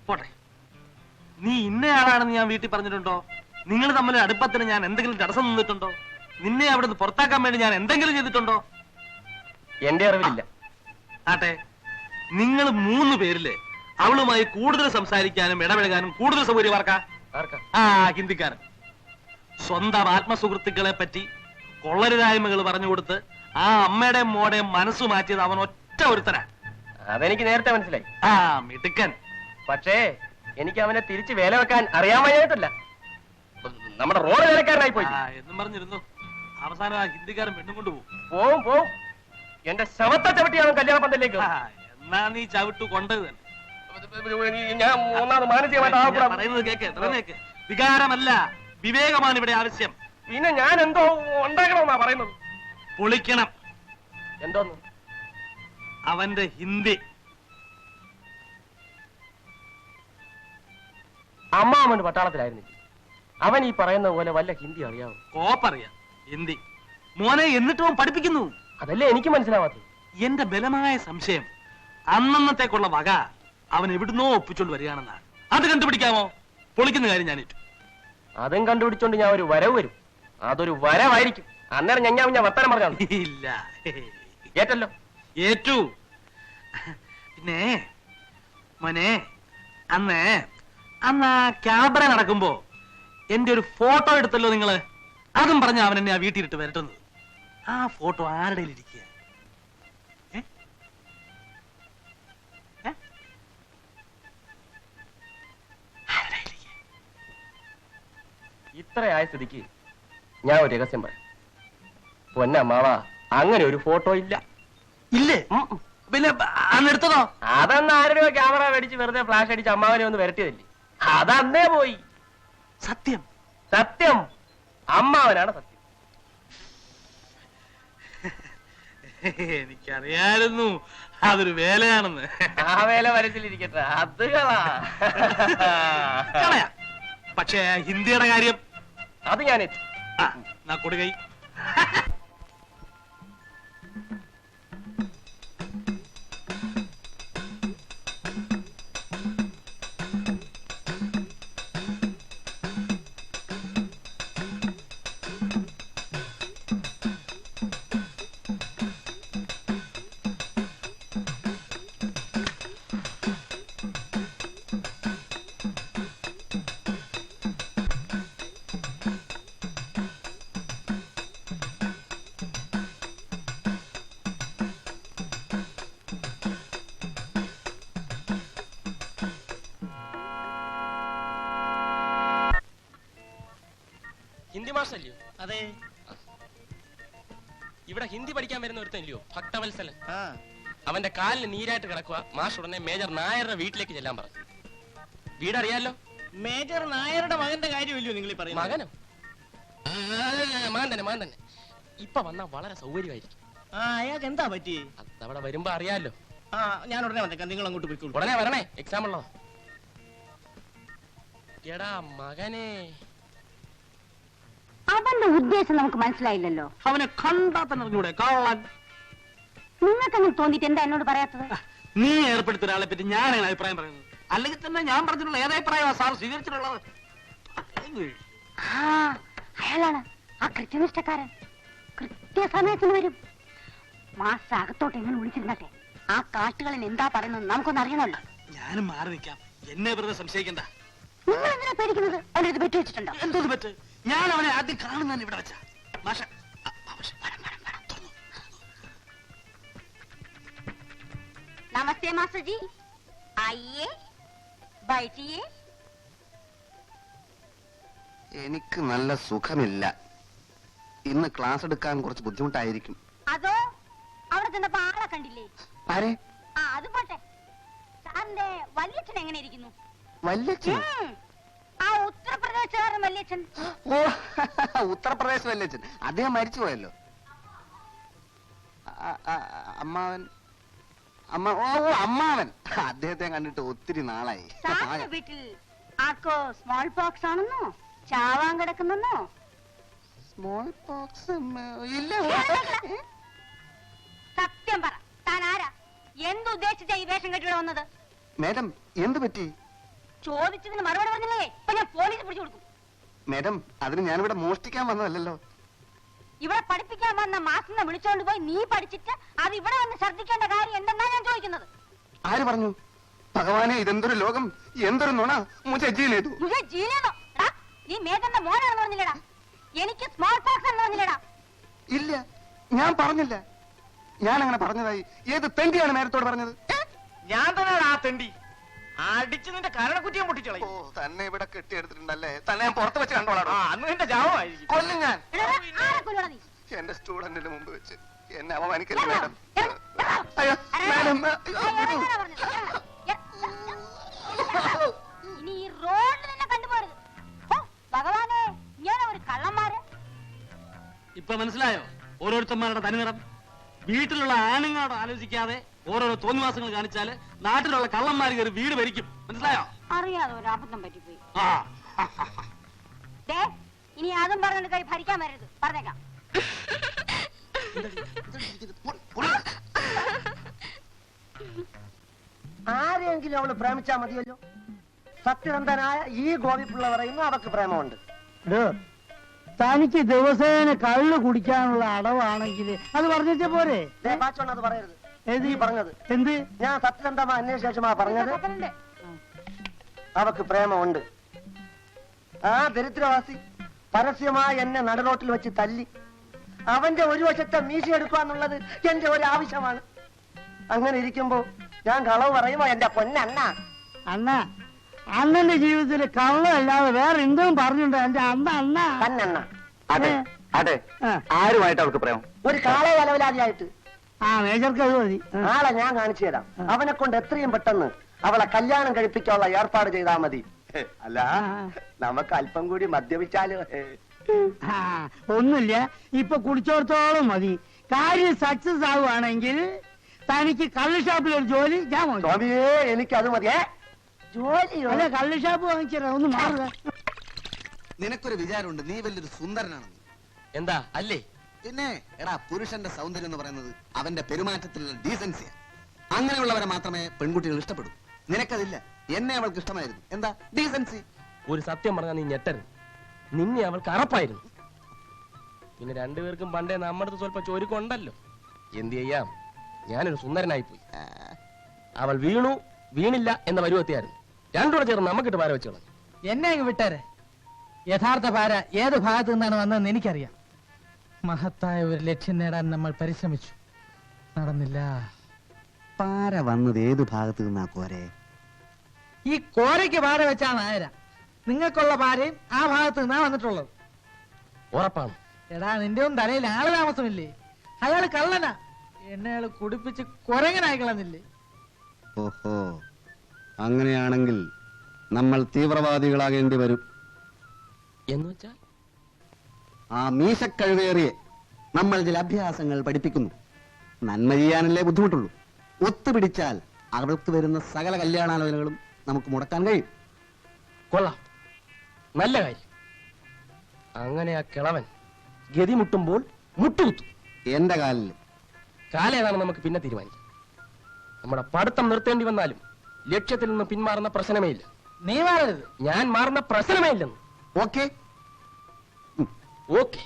പോട്ടെ, നീ ഇന്നയാളാണെന്ന് ഞാൻ വീട്ടിൽ പറഞ്ഞിട്ടുണ്ടോ? നിങ്ങൾ തമ്മിൽ അടുപ്പത്തിന് ഞാൻ എന്തെങ്കിലും തടസ്സം നിന്നിട്ടുണ്ടോ? നിന്നെ അവിടെ നിന്ന് പുറത്താക്കാൻ വേണ്ടി ഞാൻ എന്തെങ്കിലും ചെയ്തിട്ടുണ്ടോ? എന്റെ അറിവില്ല. ആട്ടെ, നിങ്ങൾ 3 പേരില് അവളുമായി കൂടുതൽ സംസാരിക്കാനും ഇടപഴകാനും കൂടുതൽ സൗകര്യമാർക്കാ? ഹിന്ദിക്കാരൻ. സ്വന്തം ആത്മസുഹൃത്തുക്കളെ പറ്റി കൊള്ളരുതായ്മകൾ പറഞ്ഞു കൊടുത്ത് ആ അമ്മയുടെയും മോടെയും മനസ്സു മാറ്റിയത് അവൻ ഒറ്റ ഒരുത്തനാ. അതെനിക്ക് നേരത്തെ മനസ്സിലായി. മിടുക്കൻ. പക്ഷേ എനിക്ക് അവനെ തിരിച്ച് വേല വെക്കാൻ അറിയാമായിട്ടല്ല, നമ്മുടെ റോഡ് വേലക്കാരനായി പോയി എന്നും പറഞ്ഞിരുന്നു. അവസാനം ആ ഹിന്ദിക്കാരൻ പെണ്ണും കൊണ്ട് പോവും. എന്റെ ശവത്തെ ചവിട്ടി അവൻ കല്യാണ പന്തലിലേക്ക്. എന്നാ നീ ചവിട്ടു കൊണ്ടത് തന്നെ. ഞാൻ ഒന്നാമത് മാനസികമായിട്ട് പറയുന്നത് കേക്ക്. വികാരമല്ല, വിവേകമാണ് ഇവിടെ ആവശ്യം. പിന്നെ ഞാൻ എന്തോ ഉണ്ടാക്കണമെന്നാ പറയുന്നത്. പൊളിക്കണം. എന്തോന്ന്? അവന്റെ ഹിന്ദി. അമ്മാവന്റെ പട്ടാളത്തിലായിരുന്നില്ല. അവൻ ഈ പറയുന്ന പോലെ വല്ല ഹിന്ദി അറിയാവോ? കോപ്പറിയാം ഹിന്ദി മോനെ, എന്നിട്ടും അവൻ പഠിപ്പിക്കുന്നു. അതല്ലേ എനിക്ക് മനസ്സിലാവാത്തത്. എന്റെ ബലമായ സംശയം അന്നന്നത്തേക്കുള്ള വക അവൻ എവിടുന്നോ ഒപ്പിച്ചോണ്ട് വരികയാണെന്നാണ്. അത് കണ്ടുപിടിക്കാമോ? പൊളിക്കുന്ന കാര്യം ഞാനേറ്റു. അതും കണ്ടുപിടിച്ചോണ്ട് ഞാൻ ഒരു വരവ് വരും. അതൊരു വരവായിരിക്കും. അന്നേരം ഞാൻ വർത്തമാനം പറഞ്ഞാണ്. ഇല്ല, ഏറ്റല്ലോ. ഏറ്റു. പിന്നെ മോനെ, അന്ന് ആ ക്യാമറ നടക്കുമ്പോ എന്റെ ഒരു ഫോട്ടോ എടുത്തല്ലോ നിങ്ങള്. അതും പറഞ്ഞ അവൻ എന്നെ ആ വീട്ടിലിട്ട് വരട്ടുന്നത്. ആ ഫോട്ടോ ആരുടെ ഇരിക്കുക? ഇത്രയായ സ്ഥിതിക്ക് ഞാൻ ഒരു രഹസ്യം പറയാം. പൊന്നമ്മാവ, അങ്ങനെ ഒരു ഫോട്ടോ ഇല്ല. ഇല്ലേ? പിന്നെ അന്നെടുത്തതോ? അതന്ന് ആരുടെ ക്യാമറ മേടിച്ച് വെറുതെ ഫ്ലാഷ് അടിച്ച് അമ്മാവനെ ഒന്ന് വരട്ടിയതല്ലേ. അതന്നേ പോയി. സത്യം സത്യം അമ്മാവനാണ് സത്യം. എനിക്കറിയായിരുന്നു അതൊരു വേലയാണെന്ന്. ആ വേല വരച്ചിലിരിക്കട്ടെ, അത് കളയാ. പക്ഷേ ഹിന്ദിയുടെ കാര്യം അത് ഞാൻ കൊടുകൈ. ഹിന്ദി മാഷല്ലയോ? അതെ. ഇവിടെ ഹിന്ദി പഠിക്കാൻ വരുന്ന ഒരുത്തല്ലയോ ഭക്തവത്സലൻ. അവന്റെ കാലിന് നീരായിട്ട് കിടക്കുക. മാഷ് ഉടനെ മേജർ നായരുടെ വീട്ടിലേക്ക് ചെല്ലാൻ പറഞ്ഞു. വീടറിയാലോ? മേജർ നായരുടെ മകന്റെ കാര്യമല്ലയോ നിങ്ങൾ പറയുന്നത്? മകനോ? മകൻ തന്നെ. ഇപ്പൊ വന്നാ വളരെ സൗകര്യമായിരിക്കും. അയാൾക്ക് എന്താ പറ്റി? അവിടെ വരുമ്പോ അറിയാലോ. ഞാൻ ഉടനെ വന്നേക്കാം, നിങ്ങൾ അങ്ങോട്ട് പോയിക്കോളൂ. ഉടനെ വരണേ, എക്സാം ഉള്ളോ. എടാ മകനെ, അവന്റെ ഉദ്ദേശം നമുക്ക് മനസ്സിലായില്ലല്ലോ. അവനെ കണ്ടാ തന്നെ അറിഞ്ഞൂടെ കള്ളൻ. നിങ്ങൾക്ക് അങ്ങനെ തോന്നിട്ട് എന്താ എന്നോട് പറയാത്തത്? നീ ഏർപ്പെടുത്തിയ ഒരാളെ പറ്റി ഞാൻ അഭിപ്രായം പറയുന്നത്. അല്ലെങ്കിൽ തന്നെ ഞാൻ പറഞ്ഞിട്ടുള്ള ഏതഭിപ്രായമാണ് സാർ സ്വീകരിച്ചിട്ടുള്ളത്? അയാളാണ് ആ കൃത്യനിഷ്ഠക്കാരൻ. കൃത്യസമയത്തിന് വരും. മാസ്റ്റർ അകത്തോട്ട് എങ്ങനെ വിളിച്ചിരുന്നട്ടെ. ആ കാട്ടുകളിൽ എന്താ പറയുന്നത് നമുക്കൊന്ന് അറിയണമല്ലോ. ഞാനും മാറി നിൽക്കാം, എന്നെ വെറുതെ സംശയിക്കണ്ട. നിങ്ങൾ എന്തിനാ പേടിക്കുന്നത്? അവനൊരു ബെറ്റ് വെച്ചിട്ടുണ്ടോ? എന്തോന്ന് ബെറ്റ്? ഞാൻ അവനെ ആദ്യം കാണുന്നതാണ് ഇവിടെ വെച്ച. നമസ്തേ മാസ്റ്റർ ജി, ആയിയേ ബൈഠിയേ. എനിക്ക് നല്ല സുഖമില്ല. ഇന്ന് ക്ലാസ് എടുക്കാൻ കുറച്ച് ബുദ്ധിമുട്ടായിരിക്കും. അതോ അവിടെ ചെന്നപ്പോ ആളെ കണ്ടില്ലേ? ആരെ? അത് പോട്ടെ, സാറിന്റെ വല്യച്ഛൻ എങ്ങനെ ഇരിക്കുന്നു? വല്യച്ഛൻ? ആ ഉത്തർപ്രദേശുകാരൻ വല്യച്ഛൻ. ഓ, ഉത്തർപ്രദേശ് വല്യച്ഛൻ. അദ്ദേഹം മരിച്ചുപോയല്ലോ. അമ്മാവൻ അമ്മാവൻ അദ്ദേഹത്തെ കണ്ടിട്ട് ഒത്തിരി നാളായി. സാറിന്റെ വീട്ടിൽ ആർക്കോ സ്മോൾ പോക്സ് ആണെന്നോ ചാവാൻ കിടക്കുന്നെന്നോ? സ്മോൾ പോക്സ് ഇല്ല. സത്യം പറ, താൻ ആരാ? എന്തുദ്ദേശിച്ച ഈ വേഷം കെട്ടിവിടെ വന്നത്? മേഡം, എന്ത് പറ്റി? ചോദിച്ചതിന് മറുപടി പറഞ്ഞില്ലേ ഇപ്പൊ ഞാൻ പോലീസ് പിടിച്ചു കൊടുക്കും. മാഡം അതിന് ഞാനിവിടെ മോഷ്ടിക്കാൻ വന്നതല്ലല്ലോ. ഇവിടെ പഠിപ്പിക്കാൻ വന്ന മാസിനെ വിളിച്ചോണ്ട് പോയി നീ പഠിച്ചിട്ട് അത് ഇവിടെ വന്ന് ശ്രദ്ധിക്കേണ്ട കാര്യം എന്തെന്നാ ഞാൻ ചോദിക്കുന്നത്. ആര് പറഞ്ഞു? ഭഗവാനെ, ഇതെന്തൊരു ലോകം, എന്തൊരു നുണ. മുझे ജീലേ ദോ. മുझे ജീലേ ദോ. ടാ, നീ മേജറിന്റെ മോനാണെന്ന് പറഞ്ഞില്ലടാ. എനിക്ക് സ്മോൾ പോക്സ് എന്ന് പറഞ്ഞില്ലടാ. ഇല്ല, ഞാൻ പറഞ്ഞില്ല. ഞാൻ അങ്ങനെ പറഞ്ഞതായി ഏത് തെണ്ടിയാണ് നേരത്തോട് പറഞ്ഞത്? ഞാൻ തന്നെയാണ് ആ തെണ്ടി. അടിച്ച് നിന്റെ കരണക്കുറ്റിയും പൊട്ടിച്ചളയും. ഓ, തന്നെ ഇവിടെ കെട്ടിയെടുത്തിട്ടുണ്ടല്ലേ? തന്നെ ഞാൻ പുറത്ത് വെച്ച് കണ്ടോളാം. അന്ന് നിന്റെ ജാവമായിരിക്കും. കൊല്ലും ഞാൻ. എടാ, ആരെ കൊല്ലുവാ നീ? എന്റെ സ്റ്റുഡന്റിന് മുമ്പ് വെച്ച് എന്നെ അവമാനിക്കല്ലേ ഇറങ്ങ്, മാഡം? ഇറങ്ങ്. അയ്യോ മാഡം, ഇറങ്ങാനാ പറഞ്ഞത്. ഇനി ഈ റോഡിൽ നിന്നെ കണ്ടുപോരുത്. ഓ ഭഗവാനെ, ഇങ്ങനെ ഒരു കള്ളന്മാര്. ഇപ്പൊ മനസ്സിലായോ ഓരോരുത്തന്മാരുടെ തനിനിറം? വീട്ടിലുള്ള ആണുങ്ങളോട് ആലോചിക്കാതെ ഓരോരോ തോന്നിവാസങ്ങൾ കാണിച്ചാല് നാട്ടിലുള്ള കള്ളന്മാർ കയറി വീട് ഭരിക്കും. മനസ്സിലായോ? അറിയാതെ ഒരു അബദ്ധം പറ്റിപ്പോയി. ആ ദേ, ഇനി അതും പറഞ്ഞോണ്ട് കൈ ഭരിക്കാൻ വരരുത്, പറഞ്ഞേക്കാം. ആരെയെങ്കിലും അവള് പ്രേമിച്ചാ മതിയല്ലോ. സത്യസന്ധനായ ഈ ഗോപിപ്പിള്ള പറയുന്നു അവക്ക് പ്രേമമുണ്ട്. തനിക്ക് ദിവസേന കള്ള് കുടിക്കാനുള്ള അടവാണെങ്കിൽ അത് പറഞ്ഞിട്ട് പോരെ? ബാച്ചോണ്ട് അത് പറയരുത്. ഏത്? നീ പറഞ്ഞത് എന്ത്? ഞാൻ സത്യസന്ധമാ അന്വേഷിച്ച ശേഷമാ പറഞ്ഞത് അവക്ക് പ്രേമമുണ്ട്. ആ ദരിദ്രവാസി പരസ്യമായി എന്നെ നടുറോട്ടിൽ വെച്ച് തല്ലി. അവന്റെ ഒരു വശത്തെ മീശ എടുക്കുക എന്നുള്ളത് എന്റെ ഒരു ആവശ്യമാണ്. അങ്ങനെ ഇരിക്കുമ്പോ ഞാൻ കളവ് പറയുമ്പോ എന്റെ പൊന്നണ്ണ. അണ്ണ, അണ്ണന്റെ ജീവിതത്തിൽ കള്ളല്ലാതെ വേറെ എന്തും പറഞ്ഞിട്ടുണ്ട് എന്റെ അണ്ണ. അണ്ണ കണ്ണണ്ണ അതെ അതെ, ആ. ആരുമായിട്ട് അവൾക്ക് പ്രേമം? ഒരു കാളെ വലവലാതിയായിട്ട്. ആ മേജർക്ക് അത് മതി. ആളെ ഞാൻ കാണിച്ചു തരാം. അവനെ കൊണ്ട് എത്രയും പെട്ടെന്ന് അവളെ കല്യാണം കഴിപ്പിക്കാനുള്ള ഏർപ്പാട് ചെയ്താൽ മതി. അല്ല, നമുക്ക് അല്പം കൂടി മദ്യപിച്ചാലോ? ആ, ഒന്നുമില്ല, ഇപ്പൊ കുടിച്ചോടത്തോളം മതി. കാര്യം സക്സസ് ആവുകയാണെങ്കിൽ തനിക്ക് കള്ള് ഷാപ്പിൽ ഒരു ജോലി ഞാൻ വാങ്ങിച്ചു. സ്വാമിയേ, എനിക്കത് മതിയേ. ജോലിയോ? അല്ല, കള്ള് ഷാപ്പ് വാങ്ങിച്ചാ ഒന്ന് മാറുക. നിനക്കൊരു വിചാരമുണ്ട് നീ വലിയൊരു സുന്ദരനാണെന്ന്. എന്താ അല്ലേ? പിന്നെ എടാ, പുരുഷന്റെ സൗന്ദര്യം എന്ന് പറയുന്നത് അവന്റെ പെരുമാറ്റത്തിലുള്ള ഡീസൻസിയാണ്. അങ്ങനെയുള്ളവരെ മാത്രമേ പെൺകുട്ടികൾ ഇഷ്ടപ്പെടൂ. നിനക്കതില്ല. എന്നെ അവൾക്ക് ഇഷ്ടമായിരുന്നു. എന്താ ഡീസൻസി? ഒരു സത്യം പറഞ്ഞാൽ നീ ഞെട്ടരുത്. നിന്നെ അവൾക്ക് അറപ്പായിരുന്നു. പിന്നെ രണ്ടുപേർക്കും പണ്ടേ നമ്മുടെ അടുത്ത് സ്വല്പം ചോരുക്കുണ്ടല്ലോ. എന്ത് ചെയ്യാം, ഞാനൊരു സുന്ദരനായി പോയി. അവൾ വീണു വീണില്ല എന്ന പരുവത്തിയായിരുന്നു. രണ്ടുകൂടെ ചേർന്ന് നമുക്കിട്ട് പാര വെച്ച് കളഞ്ഞു. എന്നെ അങ്ങ് വിട്ടേരെ. യഥാർത്ഥ പാര ഏത് ഭാഗത്തു നിന്നാണ് വന്നതെന്ന് എനിക്കറിയാം. മഹത്തായ ഒരു ലക്ഷ്യം നേടാൻ നമ്മൾ പരിശ്രമിച്ചു, നടന്നില്ല. പാര വന്നത് ഏത് ഭാഗത്ത് നിന്നാ കോരെ? ഈ കോരയ്ക്ക് പാര വെച്ചാ നായര. നിങ്ങൾക്കുള്ള പാരയും ആ ഭാഗത്ത് നിന്നാ വന്നിട്ടുള്ളത്. ഉറപ്പാണ്. എടാ, നിന്റെ ഒന്നും തലയിൽ ആള് താമസമില്ലേ? അയാള് കള്ളനാ. എന്നെ അയാള് കുടിപ്പിച്ച് കുരങ്ങനായി കളഞ്ഞില്ലേ? ഓഹോ, അങ്ങനെയാണെങ്കിൽ നമ്മൾ തീവ്രവാദികളാകേണ്ടി വരും. എന്ന് വെച്ചാൽ ആ മീശക്കഴുവേറിയെ നമ്മൾ ചില അഭ്യാസങ്ങൾ പഠിപ്പിക്കുന്നു. നന്മ ചെയ്യാനല്ലേ ബുദ്ധിമുട്ടുള്ളൂ. ഒത്തുപിടിച്ചാൽ അവൾക്ക് വരുന്ന സകല കല്യാണാലോചനകളും നമുക്ക് മുടക്കാൻ കഴിയും. കൊള്ളാം, നല്ല കാര്യം. അങ്ങനെ ആ കിളവൻ ഗതി മുട്ടുമ്പോൾ മുട്ടുകുത്തും. എന്റെ കാലിൽ കാലേതാണെന്ന് നമുക്ക് പിന്നെ തീരുമാനിക്കാം. നമ്മുടെ പഠിത്തം നിർത്തേണ്ടി വന്നാലും ലക്ഷ്യത്തിൽ നിന്ന് പിന്മാറുന്ന പ്രശ്നമേ ഇല്ല. നീ മാറരുത്. ഞാൻ മാറുന്ന പ്രശ്നമേ ഇല്ലെന്ന്. ഓക്കെ. ഓക്കെ.